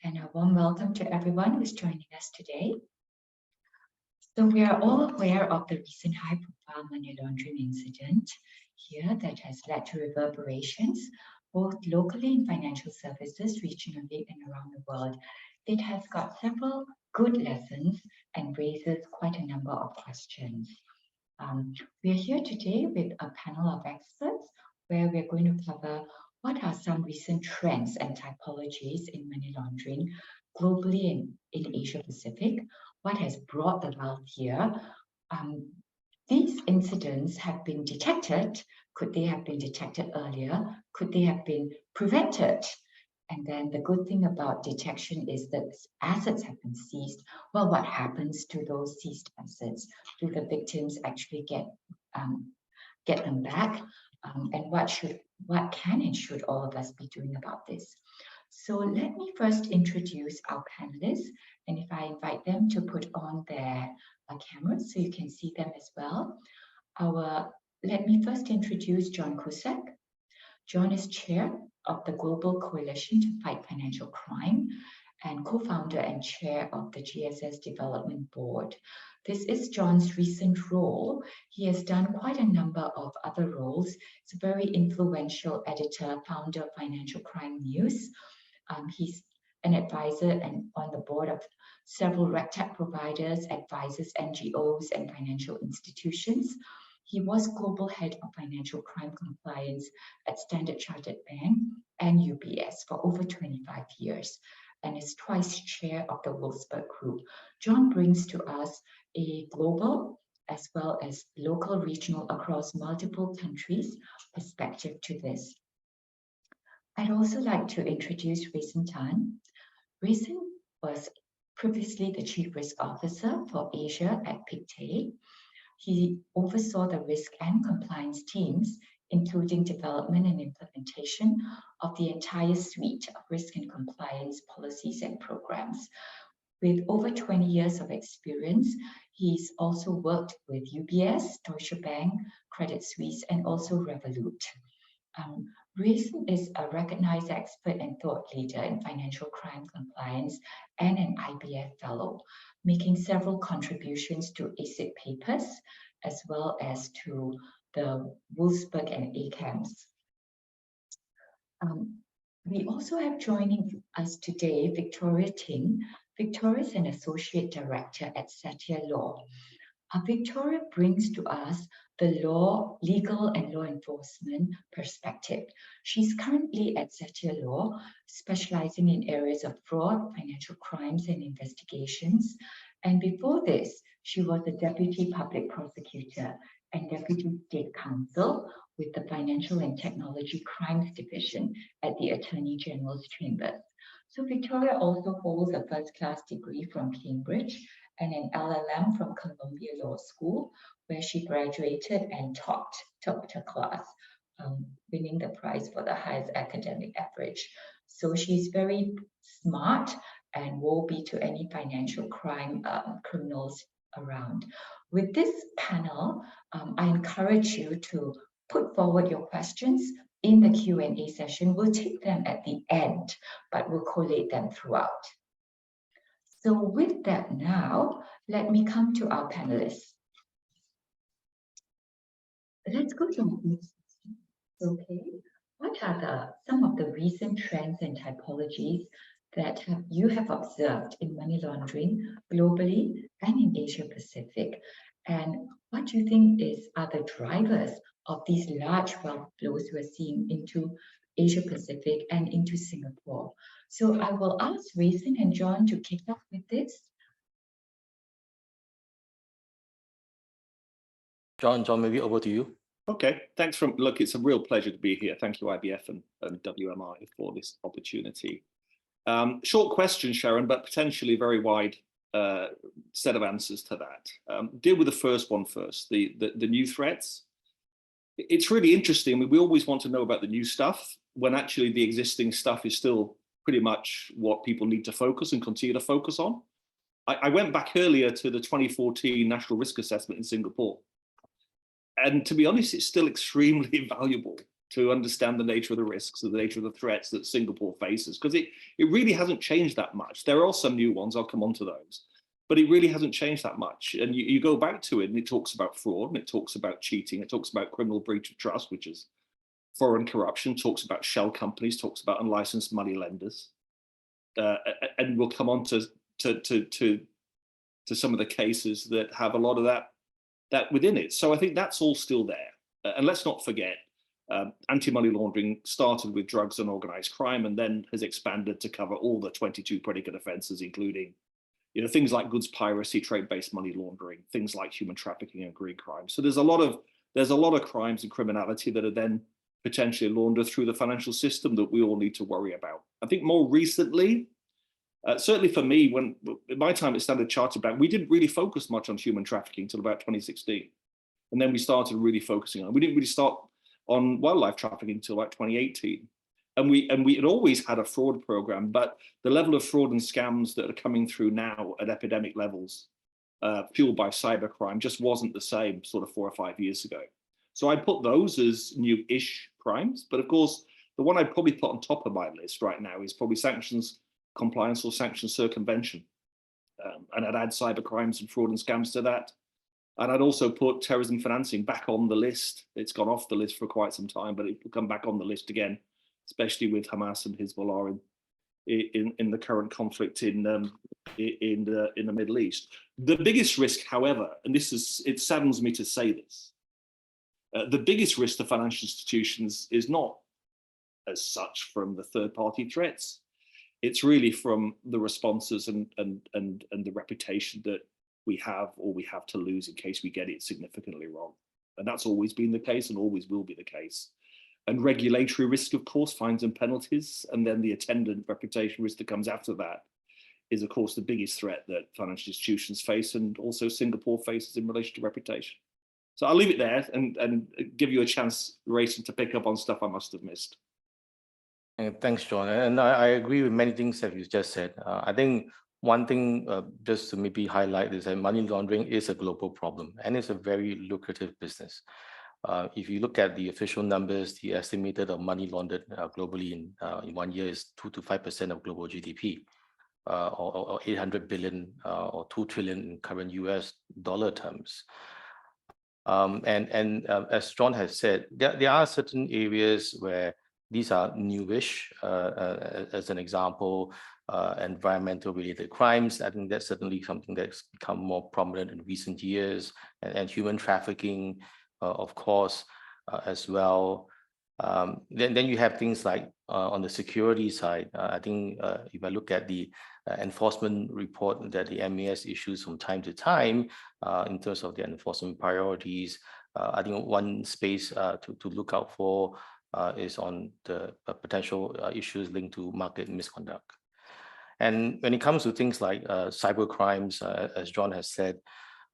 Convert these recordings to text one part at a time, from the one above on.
and a warm welcome to everyone who's joining us today. So we are all aware of the recent high-profile money laundering incident here that has led to reverberations both locally in financial services, regionally and around the world. It has got several good lessons and raises quite a number of questions. We are here today with a panel of experts where we're going to cover what are some recent trends and typologies in money laundering globally and in Asia Pacific, what has brought about here. These incidents have been detected. Could they have been detected earlier? Could they have been prevented? And then the good thing about detection is that assets have been seized. Well, what happens to those seized assets? Do the victims actually get them back? And what can and should all of us be doing about this? So let me first introduce our panelists, and if I invite them to put on their cameras so you can see them as well. Let me first introduce John Cusack. John is chair of the Global Coalition to Fight Financial Crime and co-founder and chair of the GSS Development Board. This is John's recent role. He has done quite a number of other roles. He's a very influential editor, founder of Financial Crime News. He's an advisor and on the board of several RegTech providers, advises NGOs and financial institutions. He was global head of financial crime compliance at Standard Chartered Bank and UBS for over 25 years and is twice chair of the Wolfsburg Group. John brings to us a global as well as local, regional, across multiple countries perspective to this. I'd also like to introduce Raisin Tan. Raisin was previously the Chief Risk Officer for Asia at Pictet. He oversaw the risk and compliance teams, including development and implementation of the entire suite of risk and compliance policies and programs. With over 20 years of experience, he's also worked with UBS, Deutsche Bank, Credit Suisse, and also Revolut. Raisin is a recognized expert and thought leader in financial crime compliance and an IBF fellow, making several contributions to ACID papers, as well as to the Wolfsburg and ACAMS. We also have joining us today, Victoria Ting. Victoria is an associate director at Satya Law. Victoria brings to us the legal and law enforcement perspective. She's currently at Satya Law, specializing in areas of fraud, financial crimes, and investigations. And before this, she was a deputy public prosecutor and deputy state counsel with the Financial and Technology Crimes Division at the Attorney General's Chambers. So Victoria also holds a first-class degree from Cambridge and an LLM from Columbia Law School, where she graduated and topped her class, winning the prize for the highest academic average. So she's very smart and will be to any financial crime criminals around. With this panel, I encourage you to put forward your questions in the Q&A session. We'll take them at the end, but we'll collate them throughout. So with that now, let me come to our panelists. Let's go to my next question. Okay, what are some of the recent trends and typologies that you have observed in money laundering globally and in Asia Pacific? And what do you think are the drivers of these large wealth flows we're seeing into Asia Pacific and into Singapore? So I will ask Raisin and John to kick off with this. John, maybe over to you. Okay, thanks. Look, it's a real pleasure to be here. Thank you, IBF and WMI, for this opportunity. Short question, Sharon, but potentially a very wide set of answers to that. Deal with the first one first, the new threats. It's really interesting. We always want to know about the new stuff when actually the existing stuff is still pretty much what people need to focus and continue to focus on. I went back earlier to the 2014 National Risk Assessment in Singapore. And to be honest, it's still extremely valuable. to understand the nature of the risks and the nature of the threats that Singapore faces, because it really hasn't changed that much. There are some new ones, I'll come on to those, but it really hasn't changed that much. And you go back to it and it talks about fraud, and it talks about cheating, it talks about criminal breach of trust, which is foreign corruption, talks about shell companies, talks about unlicensed money lenders. And we'll come on to some of the cases that have a lot of that within it. So I think that's all still there. And let's not forget, anti-money laundering started with drugs and organized crime, and then has expanded to cover all the 22 predicate offences, including, things like goods piracy, trade-based money laundering, things like human trafficking and green crime. So there's a lot of crimes and criminality that are then potentially laundered through the financial system that we all need to worry about. I think more recently, certainly for me, when in my time at Standard Chartered Bank, we didn't really focus much on human trafficking until about 2016. And then we started really focusing on it. We didn't really start on wildlife trafficking until like 2018. And we had always had a fraud program, but the level of fraud and scams that are coming through now at epidemic levels, fueled by cybercrime, just wasn't the same sort of 4 or 5 years ago. So I put those as new-ish crimes. But of course, the one I'd probably put on top of my list right now is probably sanctions compliance or sanctions circumvention. And I'd add cyber crimes and fraud and scams to that. And I'd also put terrorism financing back on the list. It's gone off the list for quite some time, but it will come back on the list again, especially with Hamas and Hezbollah in the current conflict in the Middle East. The biggest risk, however, and it saddens me to say this, the biggest risk to financial institutions is not as such from the third-party threats. It's really from the responses and the reputation that we have or we have to lose in case we get it significantly wrong. And that's always been the case and always will be the case. And regulatory risk, of course, fines and penalties, and then the attendant reputation risk that comes after that is, of course, the biggest threat that financial institutions face, and also Singapore faces in relation to reputation. So I'll leave it there and give you a chance, Rayson, to pick up on stuff I must have missed. Thanks, John. And I agree with many things that you just said. I think one thing just to maybe highlight is that money laundering is a global problem, and it's a very lucrative business. If you look at the official numbers, the estimated of money laundered globally in 1 year is 2 to 5% of global GDP, or 800 billion or 2 trillion in current US dollar terms. As John has said, there are certain areas where these are newish. As an example, environmental related crimes. I think that's certainly something that's become more prominent in recent years, and human trafficking, of course, as well. Then you have things like on the security side. I think if I look at the enforcement report that the MAS issues from time to time in terms of their enforcement priorities, I think one space to look out for is on the potential issues linked to market misconduct. And when it comes to things like cyber crimes, as John has said,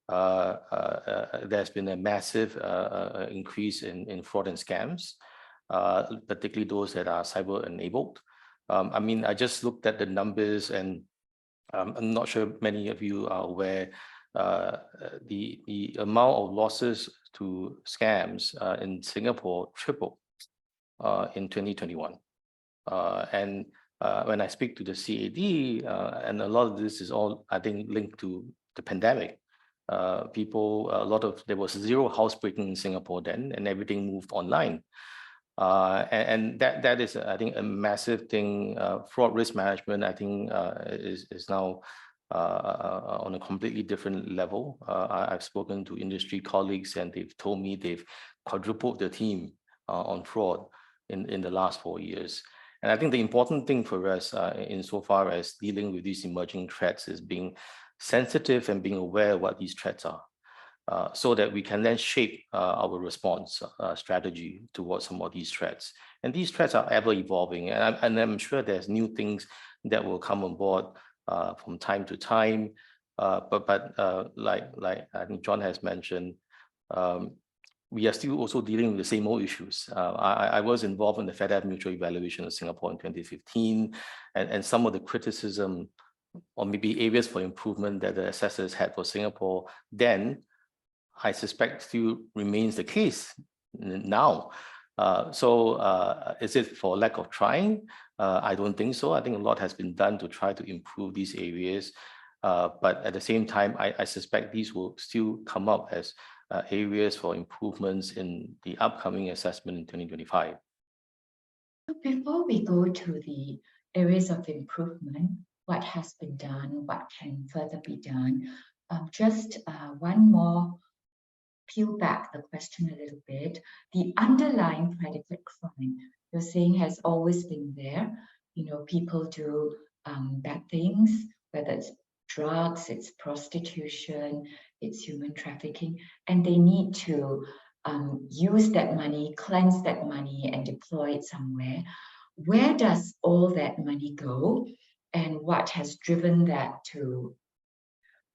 there's been a massive increase in fraud and scams, particularly those that are cyber enabled. I mean, I just looked at the numbers, and I'm not sure many of you are aware, the amount of losses to scams in Singapore tripled in 2021. And when I speak to the CAD, and a lot of this is all, I think, linked to the pandemic. There was zero housebreaking in Singapore then, and everything moved online. And that is, I think, a massive thing. Fraud risk management, I think, is now on a completely different level. I've spoken to industry colleagues, and they've told me they've quadrupled the team on fraud in the last 4 years. And I think the important thing for us insofar as dealing with these emerging threats is being sensitive and being aware of what these threats are, so that we can then shape our response strategy towards some of these threats. And these threats are ever evolving, and I'm sure there's new things that will come on board from time to time. But like I think John has mentioned, we are still also dealing with the same old issues. I was involved in the FedEp mutual evaluation of Singapore in 2015, and some of the criticism or maybe areas for improvement that the assessors had for Singapore then, I suspect still remains the case now. Is it for lack of trying? I don't think so. I think a lot has been done to try to improve these areas. But at the same time, I suspect these will still come up as areas for improvements in the upcoming assessment in 2025. So before we go to the areas of improvement, what has been done, what can further be done, just one more peel back the question a little bit. The underlying predicate crime, you're saying, has always been there. You know, people do bad things, whether it's drugs, it's prostitution, it's human trafficking, and they need to use that money, cleanse that money, and deploy it somewhere. Where does all that money go, and what has driven that to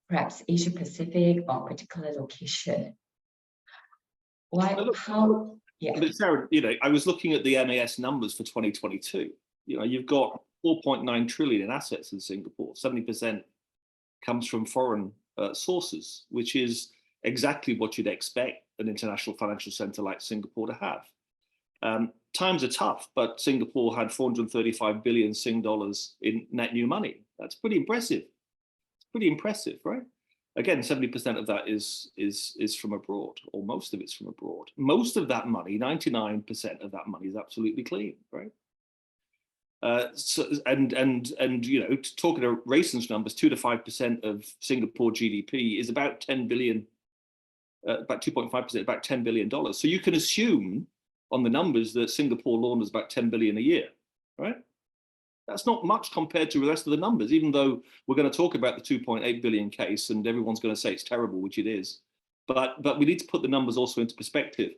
perhaps Asia Pacific or particular location? Why? How? Yeah. But Sarah, you know, I was looking at the MAS numbers for 2022. You know, you've got 4.9 trillion in assets in Singapore. 70% comes from foreign sources, which is exactly what you'd expect an international financial center like Singapore to have. Times are tough, but Singapore had 435 billion Sing dollars in net new money. That's pretty impressive. It's pretty impressive, right? Again, 70% of that is from abroad, or most of it's from abroad. Most of that money, 99% of that money, is absolutely clean, right? You know, talking to recent numbers, 2 to 5% of Singapore GDP is about 10 billion, about 2.5%, about $10 billion. So you can assume on the numbers that Singapore launders about 10 billion a year, right? That's not much compared to the rest of the numbers, even though we're going to talk about the 2.8 billion case and everyone's going to say it's terrible, which it is. But we need to put the numbers also into perspective.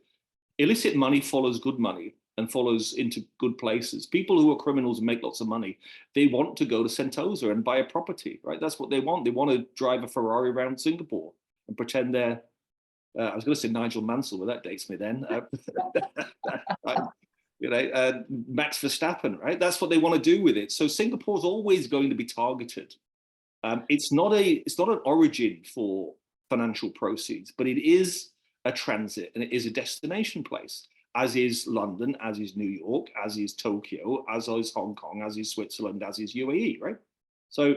Illicit money follows good money and follows into good places. People who are criminals and make lots of money, they want to go to Sentosa and buy a property, right? That's what they want. They want to drive a Ferrari around Singapore and pretend they're, I was going to say Nigel Mansell, but that dates me then. You know, Max Verstappen, right? That's what they want to do with it. So Singapore's always going to be targeted. It's not an origin for financial proceeds, but it is a transit and it is a destination place, as is London, as is New York, as is Tokyo, as is Hong Kong, as is Switzerland, as is UAE, right? So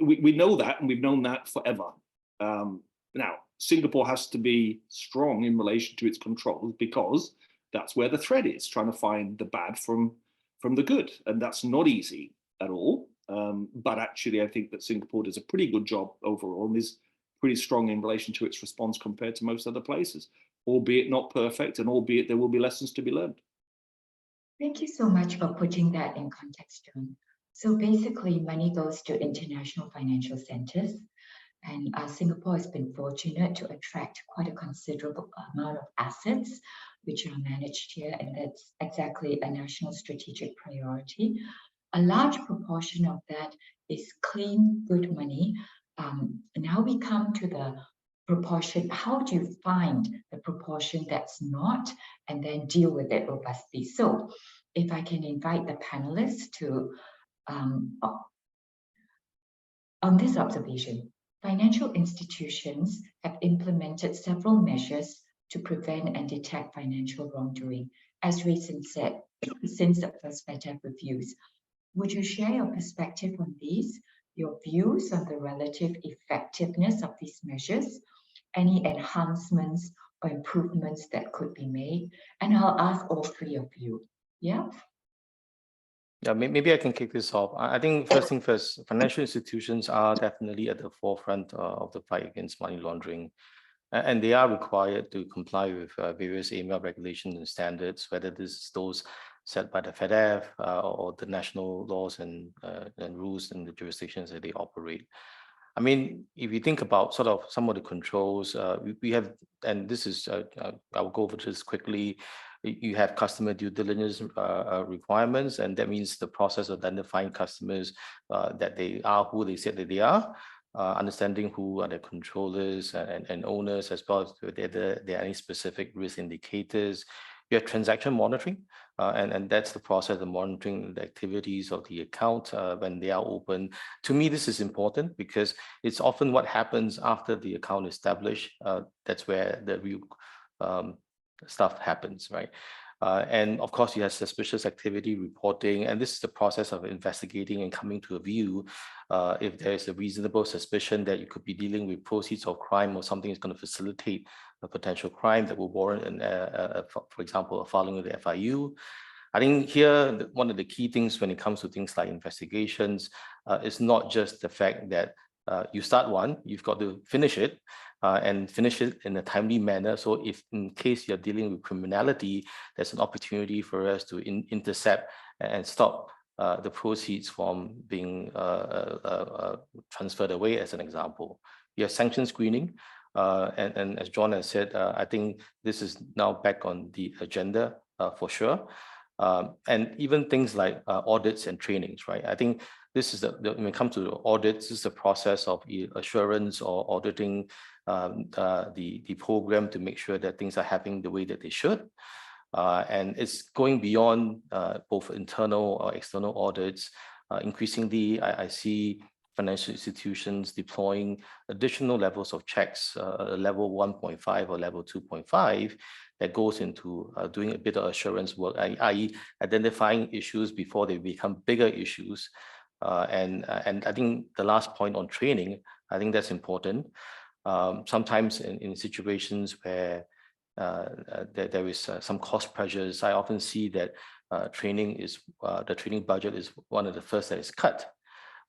we know that, and we've known that forever. Now, Singapore has to be strong in relation to its controls, because that's where the thread is, trying to find the bad from the good. And that's not easy at all. But actually, I think that Singapore does a pretty good job overall and is pretty strong in relation to its response compared to most other places, albeit not perfect, and albeit there will be lessons to be learned. Thank you so much for putting that in context, John. So basically, money goes to international financial centers, and Singapore has been fortunate to attract quite a considerable amount of assets which are managed here, and that's exactly a national strategic priority. A large proportion of that is clean, good money. Now we come to the proportion. How do you find the proportion that's not, and then deal with it robustly? So if I can invite the panelists to, on this observation, financial institutions have implemented several measures to prevent and detect financial wrongdoing, as Rayson said, since the first FATF reviews. Would you share your perspective on these, your views on the relative effectiveness of these measures, any enhancements or improvements that could be made? And I'll ask all three of you. Yeah? Yeah, maybe I can kick this off. I think first thing first, financial institutions are definitely at the forefront of the fight against money laundering. And they are required to comply with various AML regulations and standards, whether this is those set by the FATF or the national laws and rules in the jurisdictions that they operate. I mean, if you think about sort of some of the controls, we have, and this is, I'll go over this quickly. You have customer due diligence requirements, and that means the process of identifying customers that they are who they said that they are. Understanding who are the controllers and owners, as well as whether there are any specific risk indicators. You have transaction monitoring, and that's the process of monitoring the activities of the account when they are open. To me, this is important because it's often what happens after the account is established. That's where the real stuff happens, right? And of course, you have suspicious activity reporting, and this is the process of investigating and coming to a view if there is a reasonable suspicion that you could be dealing with proceeds of crime or something is going to facilitate a potential crime that will warrant, for example, a filing of the FIU. I think here, one of the key things when it comes to things like investigations is not just the fact that you start one, you've got to finish it and finish it in a timely manner. So if in case you're dealing with criminality, there's an opportunity for us to intercept and stop the proceeds from being transferred away, as an example. You have sanction screening. And as John has said, I think this is now back on the agenda for sure. And even things like audits and trainings, right? I think this is when it comes to audits, this is the process of assurance or auditing the program to make sure that things are happening the way that they should. And it's going beyond both internal or external audits. Increasingly, I see financial institutions deploying additional levels of checks, level 1.5 or level 2.5, that goes into doing a bit of assurance work, i.e. identifying issues before they become bigger issues. And I think the last point on training, I think that's important. Sometimes in situations where there is some cost pressures, I often see that the training budget is one of the first that is cut.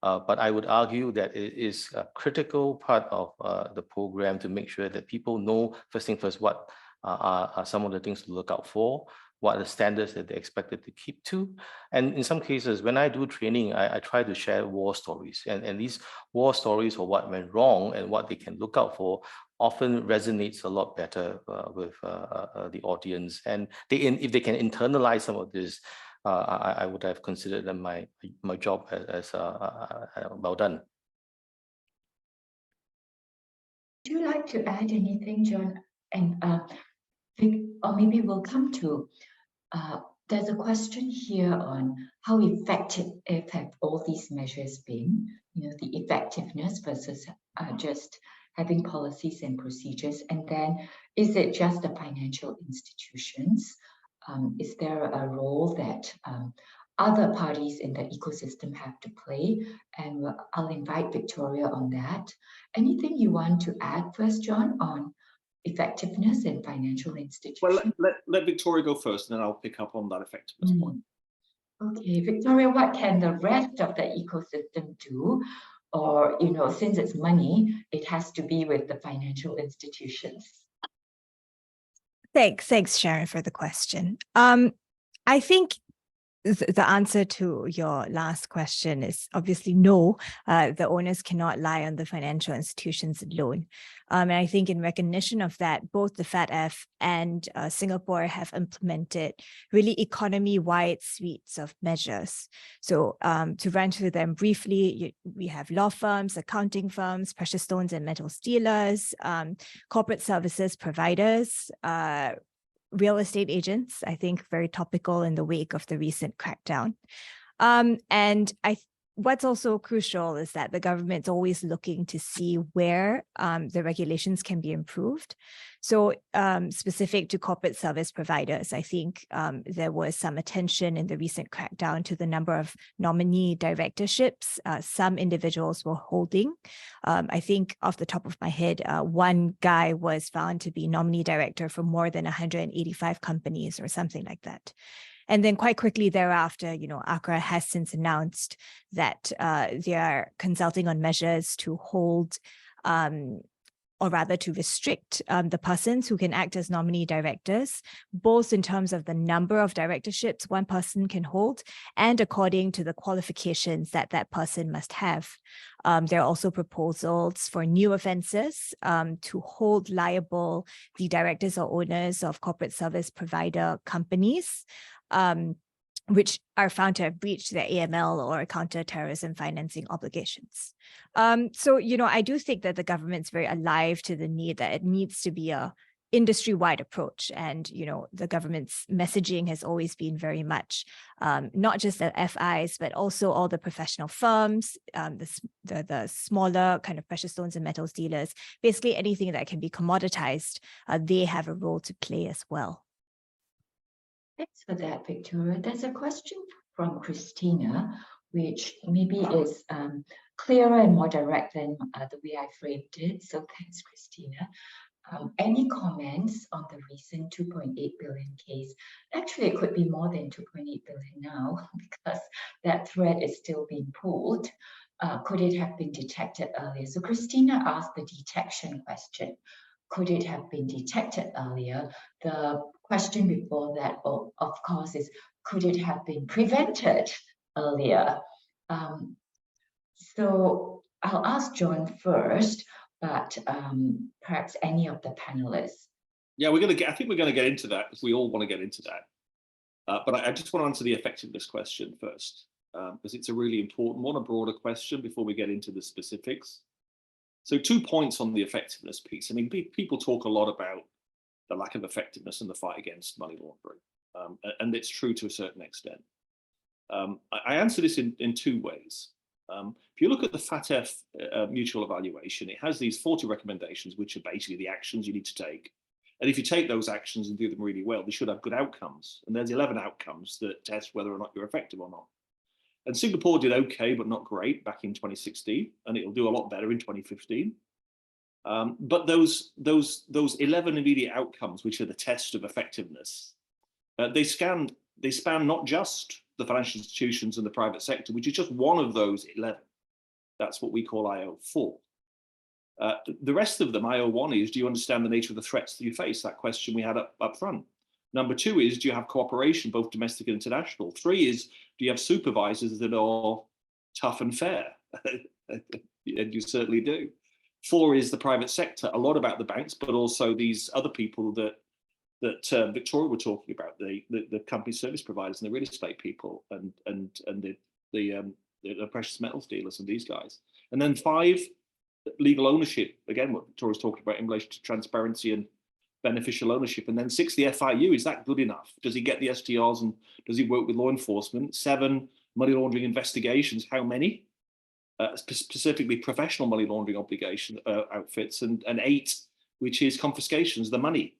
But I would argue that it is a critical part of the program to make sure that people know, first thing first, what are some of the things to look out for, what are the standards that they're expected to keep to. And in some cases, when I do training, I try to share war stories. And these war stories of what went wrong and what they can look out for often resonates a lot better with the audience. And if they can internalize some of this, I would have considered them my job as well done. Would you like to add anything, John? And or maybe we'll come to, there's a question here on how effective have all these measures been, the effectiveness versus just having policies and procedures. And then, is it just the financial institutions? Is there a role that other parties in the ecosystem have to play? And I'll invite Victoria on that. Anything you want to add first, John, on effectiveness in financial institutions? Well, let Victoria go first, and then I'll pick up on that effectiveness point. Okay, Victoria, what can the rest of the ecosystem do? Or, since it's money, it has to be with the financial institutions. Thanks, Sharon, for the question. I think the answer to your last question is obviously no. The owners cannot lie on the financial institutions alone. And I think in recognition of that, both the FATF and Singapore have implemented really economy-wide suites of measures. So to run through them briefly, we have law firms, accounting firms, precious stones and metals dealers, corporate services providers, real estate agents, I think very topical in the wake of the recent crackdown. And what's also crucial is that the government's always looking to see where the regulations can be improved. So specific to corporate service providers, I think there was some attention in the recent crackdown to the number of nominee directorships some individuals were holding. I think off the top of my head, one guy was found to be nominee director for more than 185 companies or something like that. And then quite quickly thereafter, ACRA has since announced that they are consulting on measures to hold, or rather to restrict the persons who can act as nominee directors, both in terms of the number of directorships one person can hold and according to the qualifications that that person must have. There are also proposals for new offenses to hold liable the directors or owners of corporate service provider companies, which are found to have breached their AML or counter-terrorism financing obligations. So, I do think that the government's very alive to the need that it needs to be a industry-wide approach. And, the government's messaging has always been very much not just the FIs, but also all the professional firms, the smaller kind of precious stones and metals dealers, basically anything that can be commoditized, they have a role to play as well. Thanks for that, Victoria. There's a question from Christina, which maybe is clearer and more direct than the way I framed it. So thanks, Christina. Any comments on the recent 2.8 billion case? Actually, it could be more than 2.8 billion now because that thread is still being pulled. Could it have been detected earlier? So Christina asked the detection question. Could it have been detected earlier? The question before that, of course, is could it have been prevented earlier? So I'll ask John first, but perhaps any of the panelists. Yeah, I think we're going to get into that because we all want to get into that. But I just want to answer the effectiveness question first, because it's a really important one, a broader question before we get into the specifics. So 2 points on the effectiveness piece. I mean, people talk a lot about the lack of effectiveness in the fight against money laundering, and it's true to a certain extent. I answer this in two ways. If you look at the FATF mutual evaluation, it has these 40 recommendations, which are basically the actions you need to take. And if you take those actions and do them really well, they should have good outcomes. And there's 11 outcomes that test whether or not you're effective or not. And Singapore did okay, but not great back in 2016, and it'll do a lot better in 2015. But those 11 immediate outcomes, which are the test of effectiveness, they span not just the financial institutions and the private sector, which is just one of those 11. That's what we call IO4. The rest of them, IO1 is, do you understand the nature of the threats that you face? That question we had up front. Number 2 is, do you have cooperation, both domestic and international? 3 is, do you have supervisors that are tough and fair? And you certainly do. 4 is the private sector, a lot about the banks, but also these other people that Victoria were talking about, the company service providers and the real estate people and the precious metals dealers and these guys. And then 5, legal ownership, again, what Victoria's talking about in relation to transparency and beneficial ownership. And then 6, the FIU, is that good enough? Does he get the STRs and does he work with law enforcement? 7, money laundering investigations, how many? Specifically professional money laundering obligation outfits, and 8, which is confiscations, the money.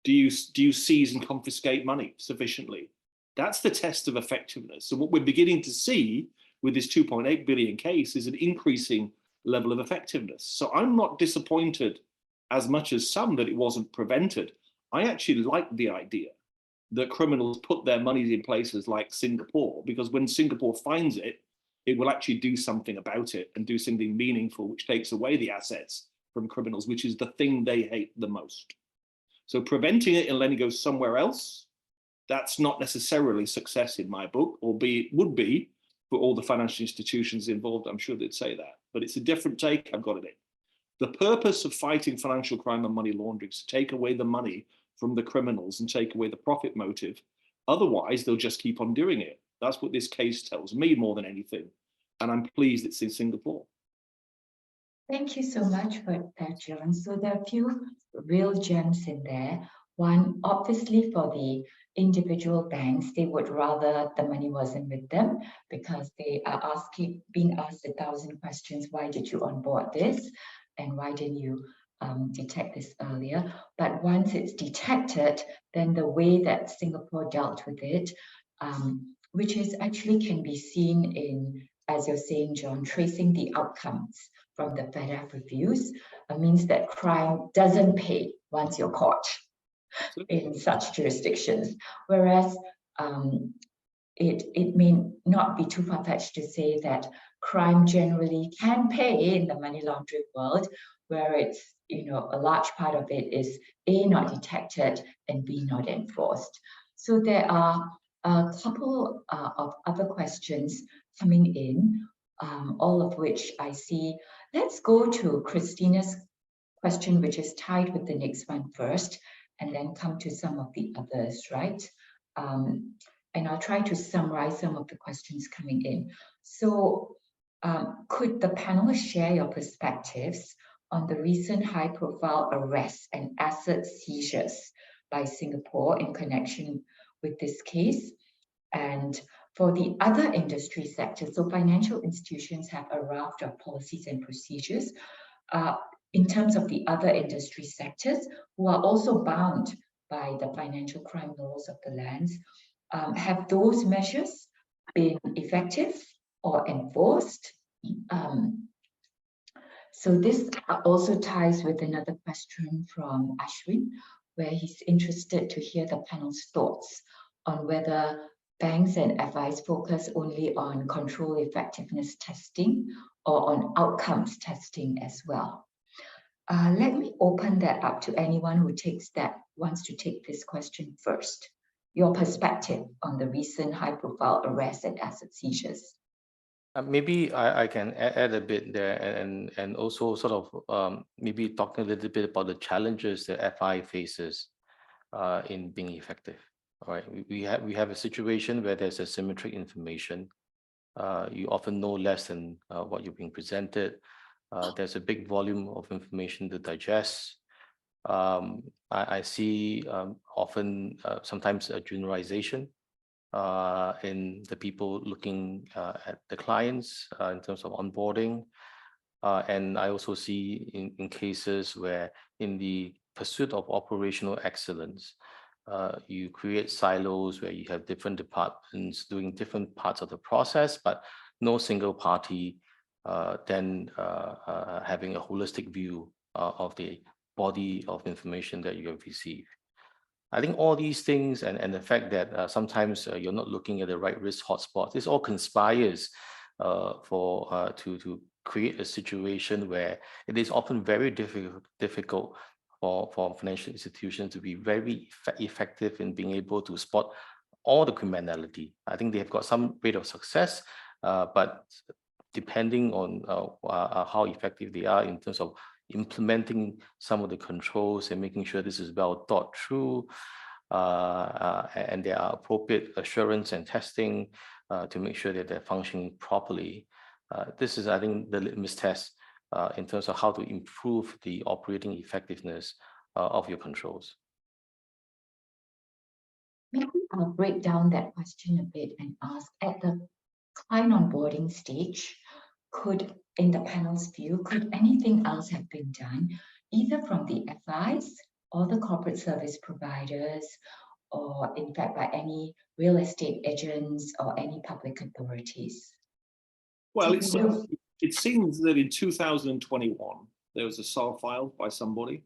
Do you seize and confiscate money sufficiently? That's the test of effectiveness. So what we're beginning to see with this 2.8 billion case is an increasing level of effectiveness. So I'm not disappointed as much as some that it wasn't prevented. I actually like the idea that criminals put their money in places like Singapore, because when Singapore finds it, it will actually do something about it and do something meaningful, which takes away the assets from criminals, which is the thing they hate the most. So preventing it and letting it go somewhere else, that's not necessarily success in my book, albeit would be for all the financial institutions involved. I'm sure they'd say that, but it's a different take. I've got it in. The purpose of fighting financial crime and money laundering is to take away the money from the criminals and take away the profit motive. Otherwise, they'll just keep on doing it. That's what this case tells me more than anything. And I'm pleased it's in Singapore. Thank you so much for that, John. So there are a few real gems in there. One, obviously for the individual banks, they would rather the money wasn't with them because they are being asked 1,000 questions. Why did you onboard this? And why didn't you detect this earlier? But once it's detected, then the way that Singapore dealt with it, which is actually can be seen in, as you're saying, John, tracing the outcomes from the FATF reviews, means that crime doesn't pay once you're caught in such jurisdictions. Whereas it may not be too far-fetched to say that crime generally can pay in the money laundering world, where it's, a large part of it is A, not detected, and B, not enforced. So there are a couple of other questions coming in, all of which I see. Let's go to Christina's question, which is tied with the next one first, and then come to some of the others, right? And I'll try to summarize some of the questions coming in. So could the panelists share your perspectives on the recent high-profile arrests and asset seizures by Singapore in connection with this case? And for the other industry sectors, so financial institutions have a raft of policies and procedures in terms of the other industry sectors who are also bound by the financial crime laws of the lands. Have those measures been effective or enforced? So this also ties with another question from Ashwin, where he's interested to hear the panel's thoughts on whether banks and FIs focus only on control effectiveness testing or on outcomes testing as well. Let me open that up to anyone who wants to take this question first. Your perspective on the recent high-profile arrests and asset seizures. Maybe I can add a bit there, and also sort of maybe talking a little bit about the challenges that FI faces in being effective. All right, we have a situation where there's asymmetric information. You often know less than what you're being presented. There's a big volume of information to digest. I see often sometimes a generalization in the people looking at the clients in terms of onboarding. And I also see in cases where in the pursuit of operational excellence, you create silos where you have different departments doing different parts of the process, but no single party then having a holistic view of the body of information that you have received. I think all these things and the fact that sometimes you're not looking at the right risk hotspots, this all conspires to create a situation where it is often very difficult for financial institutions to be very effective in being able to spot all the criminality. I think they have got some rate of success, but depending on how effective they are in terms of implementing some of the controls and making sure this is well thought through, and there are appropriate assurance and testing to make sure that they're functioning properly. This is, I think, the litmus test in terms of how to improve the operating effectiveness of your controls. Maybe I'll break down that question a bit and ask, at the client onboarding stage, in the panel's view, could anything else have been done, either from the FIs or the corporate service providers, or in fact by any real estate agents or any public authorities? Well, it seems that in 2021, there was a SAR filed by somebody,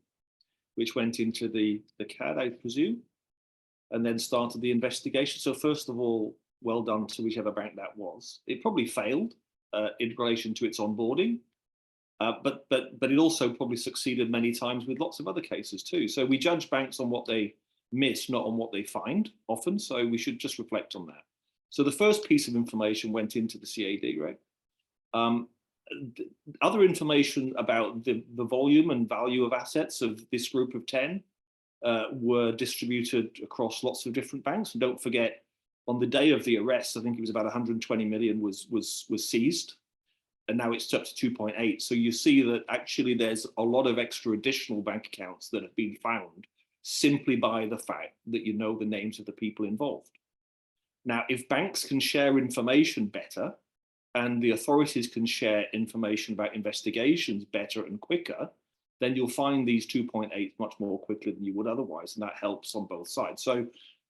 which went into the CAD, I presume, and then started the investigation. So first of all, well done to whichever bank that was. It probably failed in relation to its onboarding, but it also probably succeeded many times with lots of other cases too. So we judge banks on what they miss, not on what they find often. So we should just reflect on that. So the first piece of information went into the CAD, right? Other information about the volume and value of assets of this group of 10 were distributed across lots of different banks. And don't forget, on the day of the arrest, I think it was about 120 million was seized, and now it's up to 2.8. So you see that actually there's a lot of extra additional bank accounts that have been found simply by the fact that you know the names of the people involved. Now, if banks can share information better, and the authorities can share information about investigations better and quicker, then you'll find these 2.8 much more quickly than you would otherwise, and that helps on both sides. So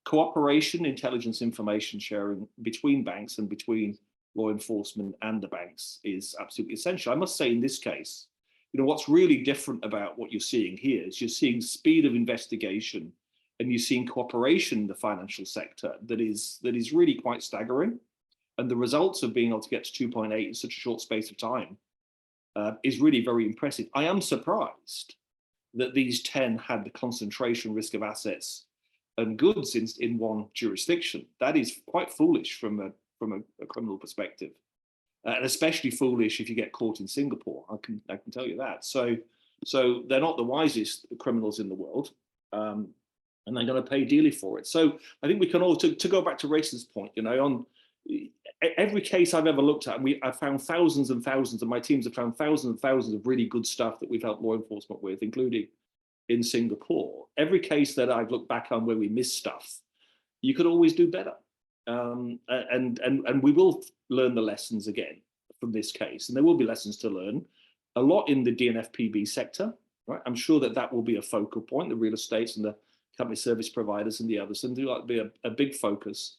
cooperation, intelligence, information sharing between banks and between law enforcement and the banks is absolutely essential. I must say in this case, you know, what's really different about what you're seeing here is you're seeing speed of investigation and you're seeing cooperation in the financial sector that is really quite staggering. And the results of being able to get to 2.8 in such a short space of time is really very impressive. I am surprised that these 10 had the concentration risk of assets and goods in one jurisdiction. That is quite foolish from a criminal perspective, and especially foolish if you get caught in Singapore. I can tell you that. So they're not the wisest criminals in the world, and they're going to pay dearly for it. So I think we can all to go back to Race's point. You know, on every case I've ever looked at, I've found thousands and thousands, and my teams have found thousands and thousands of really good stuff that we've helped law enforcement with, including in Singapore. Every case that I've looked back on where we missed stuff, you could always do better. And we will learn the lessons again from this case, and there will be lessons to learn a lot in the DNFPB sector, right? I'm sure that will be a focal point, the real estate and the company service providers and the others, and do like be a big focus.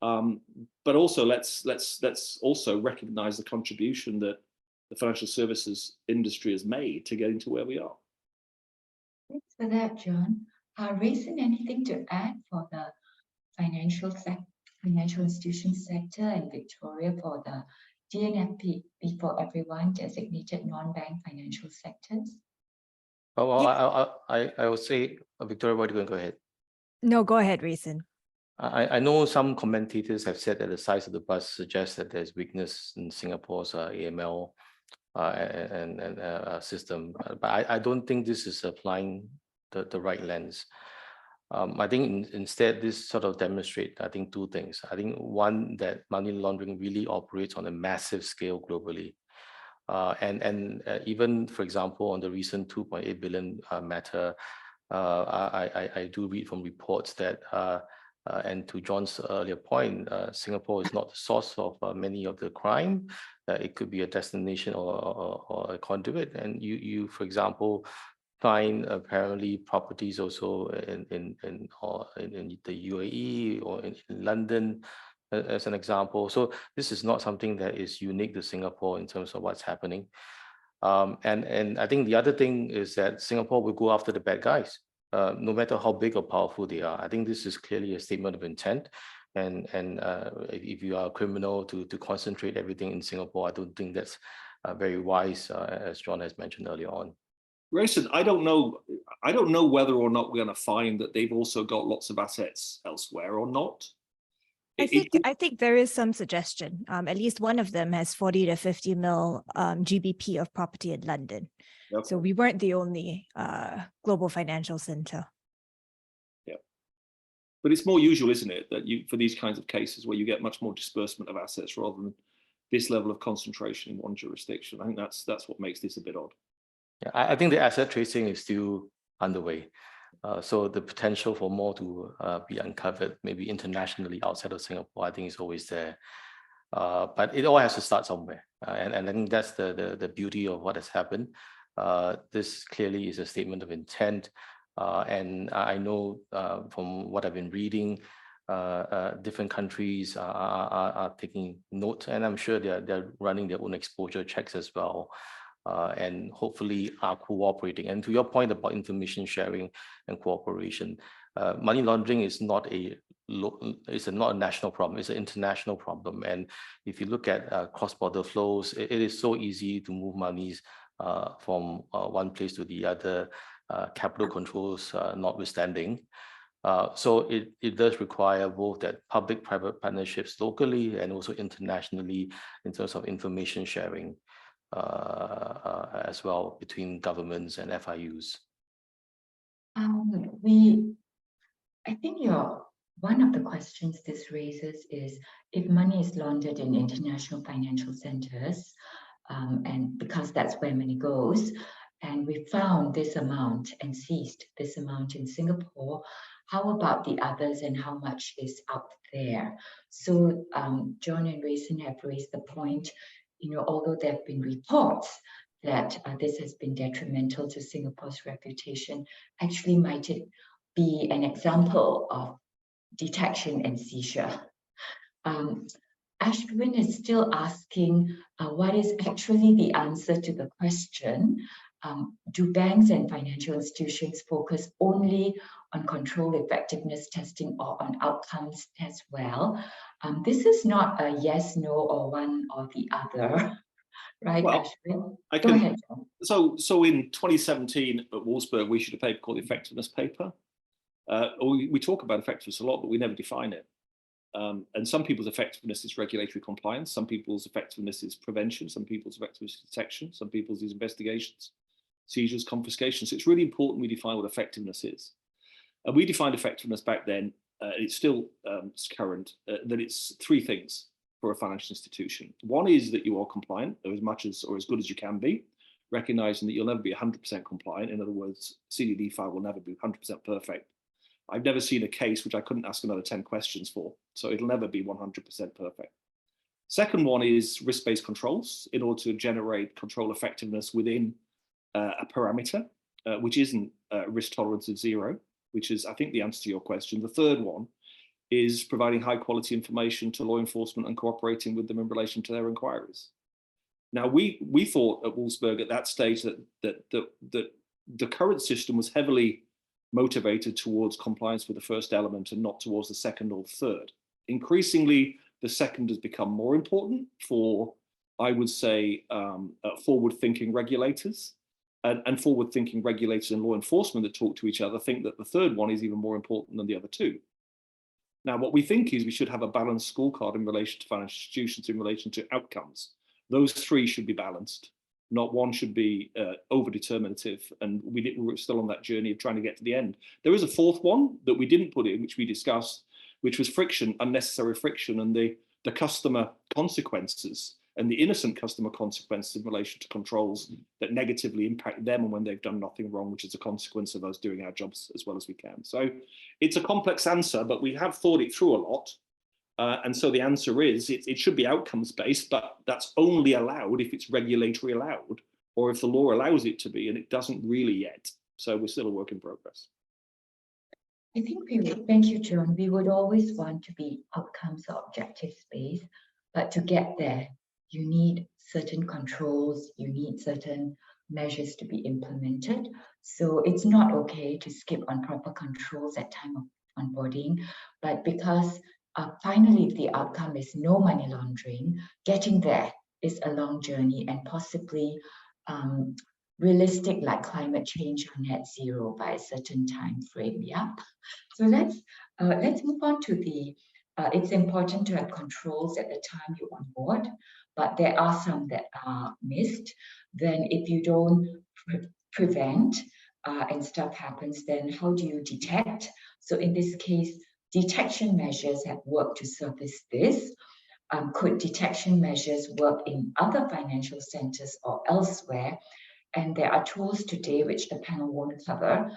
But also let's also recognize the contribution that the financial services industry has made to getting to where we are. Thanks for that, John. Raisin, anything to add for the financial institution sector and Victoria for the DNFP for everyone designated non-bank financial sectors? Oh, well, I would say, Victoria, what are you going to go ahead? No, go ahead, Raisin. I know some commentators have said that the size of the bus suggests that there's weakness in Singapore's AML and system, but I don't think this is applying the right lens. I think instead this sort of demonstrates, I think, two things. I think one, that money laundering really operates on a massive scale globally. And even, for example, on the recent 2.8 billion matter, I do read from reports that, and to John's earlier point, Singapore is not the source of many of the crime. It could be a destination or a conduit. And you, for example, find apparently properties also in the UAE or in London, as an example. So this is not something that is unique to Singapore in terms of what's happening. And I think the other thing is that Singapore will go after the bad guys, no matter how big or powerful they are. I think this is clearly a statement of intent. And if you are a criminal to concentrate everything in Singapore, I don't think that's very wise, as John has mentioned earlier on. Raisin, I don't know whether or not we're going to find that they've also got lots of assets elsewhere or not. I think there is some suggestion. At least one of them has 40 to 50 mil GBP of property in London. Okay. So we weren't the only global financial center. Yeah, but it's more usual, isn't it, that for these kinds of cases where you get much more disbursement of assets rather than this level of concentration in one jurisdiction. I think that's what makes this a bit odd. Yeah, I think the asset tracing is still underway. So the potential for more to be uncovered, maybe internationally outside of Singapore, I think is always there. But it all has to start somewhere. And I think that's the beauty of what has happened. This clearly is a statement of intent. And I know from what I've been reading, different countries are taking note, and I'm sure they're running their own exposure checks as well. And hopefully are cooperating. And to your point about information sharing and cooperation, money laundering is not not a national problem, it's an international problem. And if you look at cross-border flows, it is so easy to move monies from one place to the other, capital controls notwithstanding. So it does require both that public-private partnerships locally and also internationally in terms of information sharing. As well between governments and FIUs? I think one of the questions this raises is if money is laundered in international financial centers, and because that's where money goes, and we found this amount and seized this amount in Singapore, how about the others and how much is out there? So John and Raisin have raised the point, although there have been reports that this has been detrimental to Singapore's reputation, actually might it be an example of detection and seizure? Ashwin is still asking what is actually the answer to the question, do banks and financial institutions focus only on control effectiveness testing or on outcomes as well? This is not a yes, no, or one or the other, right, well, Ashwin? Go ahead, John. So in 2017 at Wolfsburg, we issued a paper called the effectiveness paper. We talk about effectiveness a lot, but we never define it. And some people's effectiveness is regulatory compliance, some people's effectiveness is prevention, some people's effectiveness is detection, some people's is investigations, seizures, confiscations. So it's really important we define what effectiveness is. And we defined effectiveness back then, it's still current, that it's three things for a financial institution. One is that you are compliant, or as much as or as good as you can be, recognizing that you'll never be 100% compliant. In other words, CDD file will never be 100% perfect. I've never seen a case which I couldn't ask another 10 questions for, so it'll never be 100% perfect. Second one is risk-based controls in order to generate control effectiveness within a parameter, which isn't risk tolerance of zero, which is, I think, the answer to your question. The third one is providing high quality information to law enforcement and cooperating with them in relation to their inquiries. Now, we thought at Wolfsburg at that stage that the current system was heavily motivated towards compliance with the first element and not towards the second or the third. Increasingly, the second has become more important for, I would say, forward-thinking regulators. And forward-thinking regulators and law enforcement that talk to each other think that the third one is even more important than the other two. Now, what we think is we should have a balanced scorecard in relation to financial institutions in relation to outcomes. Those three should be balanced. Not one should be over-determinative, and we're still on that journey of trying to get to the end. There is a fourth one that we didn't put in, which we discussed, which was friction, unnecessary friction, and the customer consequences and the innocent customer consequences in relation to controls that negatively impact them and when they've done nothing wrong, which is a consequence of us doing our jobs as well as we can. So it's a complex answer, but we have thought it through a lot. And so the answer is it should be outcomes based, but that's only allowed if it's regulatory allowed or if the law allows it to be, and it doesn't really yet. So we're still a work in progress. I think thank you, John. We would always want to be outcomes or objectives based, but to get there, you need certain controls, you need certain measures to be implemented. So it's not okay to skip on proper controls at time of onboarding, but because finally, if the outcome is no money laundering, getting there is a long journey and possibly realistic, like climate change or net zero by a certain time frame. Yeah. So let's move on to the. It's important to have controls at the time you onboard, but there are some that are missed. Then, if you don't prevent and stuff happens, then how do you detect? So in this case, detection measures have worked to surface this. Could detection measures work in other financial centers or elsewhere? And there are tools today which the panel won't cover,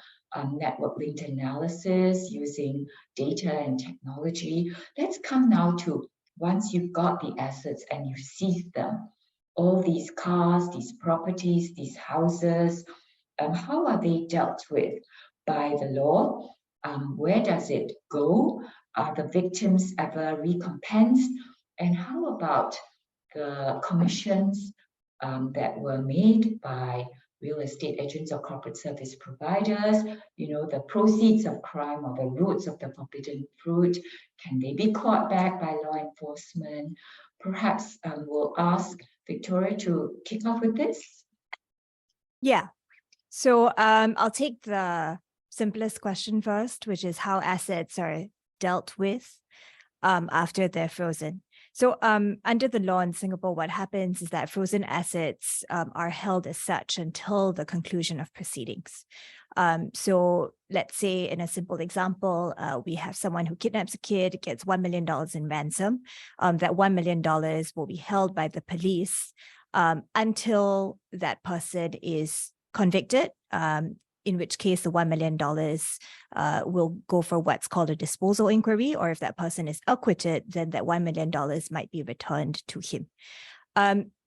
network linked analysis using data and technology. Let's come now to once you've got the assets and you seize them, all these cars, these properties, these houses, how are they dealt with by the law? Where does it go? Are the victims ever recompensed? And how about the commissions that were made by real estate agents or corporate service providers? You know, the proceeds of crime or the roots of the forbidden fruit, can they be clawed back by law enforcement? Perhaps we'll ask Victoria to kick off with this. Yeah. So I'll take the simplest question first, which is how assets are dealt with after they're frozen. So under the law in Singapore, what happens is that frozen assets are held as such until the conclusion of proceedings. So let's say in a simple example, we have someone who kidnaps a kid, gets $1 million in ransom. That $1 million will be held by the police until that person is convicted, in which case the $1 million will go for what's called a disposal inquiry, or if that person is acquitted, then that $1 million might be returned to him.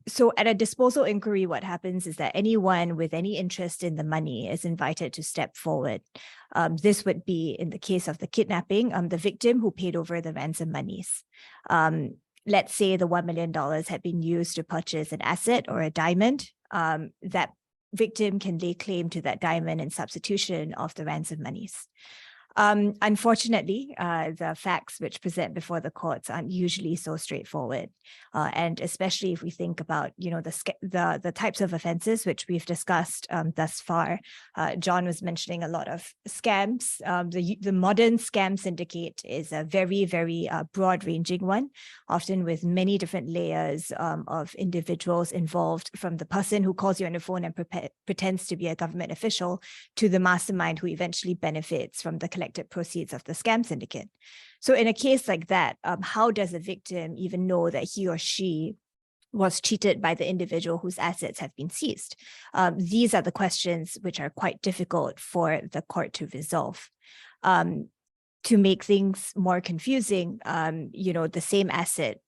So at a disposal inquiry, what happens is that anyone with any interest in the money is invited to step forward. This would be, in the case of the kidnapping, the victim who paid over the ransom monies. Let's say the $1 million had been used to purchase an asset or a diamond. That victim can lay claim to that diamond in substitution of the ransom monies. Unfortunately, the facts which present before the courts aren't usually so straightforward, and especially if we think about, you know, the types of offences which we've discussed thus far. John was mentioning a lot of scams. The modern scam syndicate is a very, very broad-ranging one, often with many different layers of individuals involved, from the person who calls you on the phone and pretends to be a government official to the mastermind who eventually benefits from the collected proceeds of the scam syndicate. So in a case like that, how does a victim even know that he or she was cheated by the individual whose assets have been seized? These are the questions which are quite difficult for the court to resolve. To make things more confusing, you know, the same asset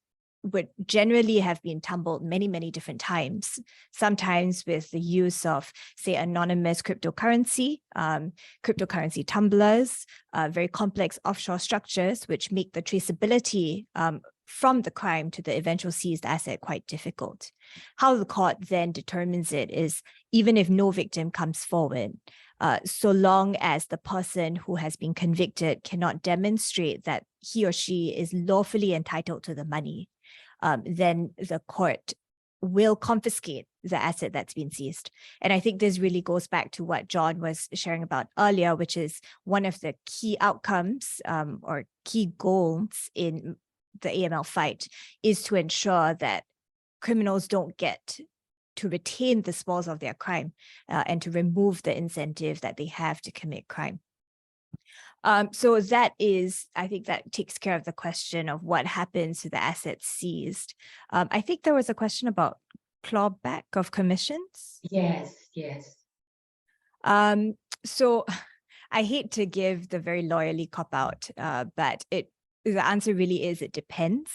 would generally have been tumbled many, many different times, sometimes with the use of, say, anonymous cryptocurrency, cryptocurrency tumblers, very complex offshore structures, which make the traceability from the crime to the eventual seized asset quite difficult. How the court then determines it is, even if no victim comes forward, so long as the person who has been convicted cannot demonstrate that he or she is lawfully entitled to the money, then the court will confiscate the asset that's been seized. And I think this really goes back to what John was sharing about earlier, which is one of the key outcomes or key goals in the AML fight is to ensure that criminals don't get to retain the spoils of their crime and to remove the incentive that they have to commit crime. So that is, I think that takes care of the question of what happens to the assets seized. I think there was a question about clawback of commissions. Yes, yes. So I hate to give the very lawyerly cop-out, but the answer really is it depends.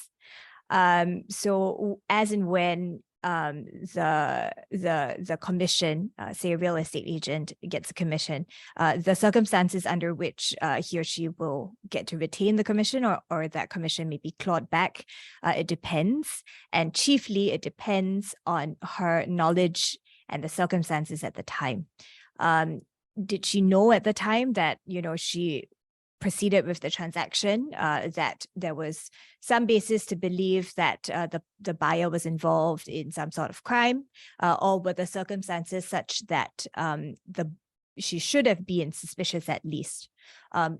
So as and when the commission, say a real estate agent gets a commission, the circumstances under which he or she will get to retain the commission or that commission may be clawed back, it depends. And chiefly it depends on her knowledge and the circumstances at the time. Did she know at the time that, she proceeded with the transaction, that there was some basis to believe that the buyer was involved in some sort of crime, or were the circumstances such that she should have been suspicious at least?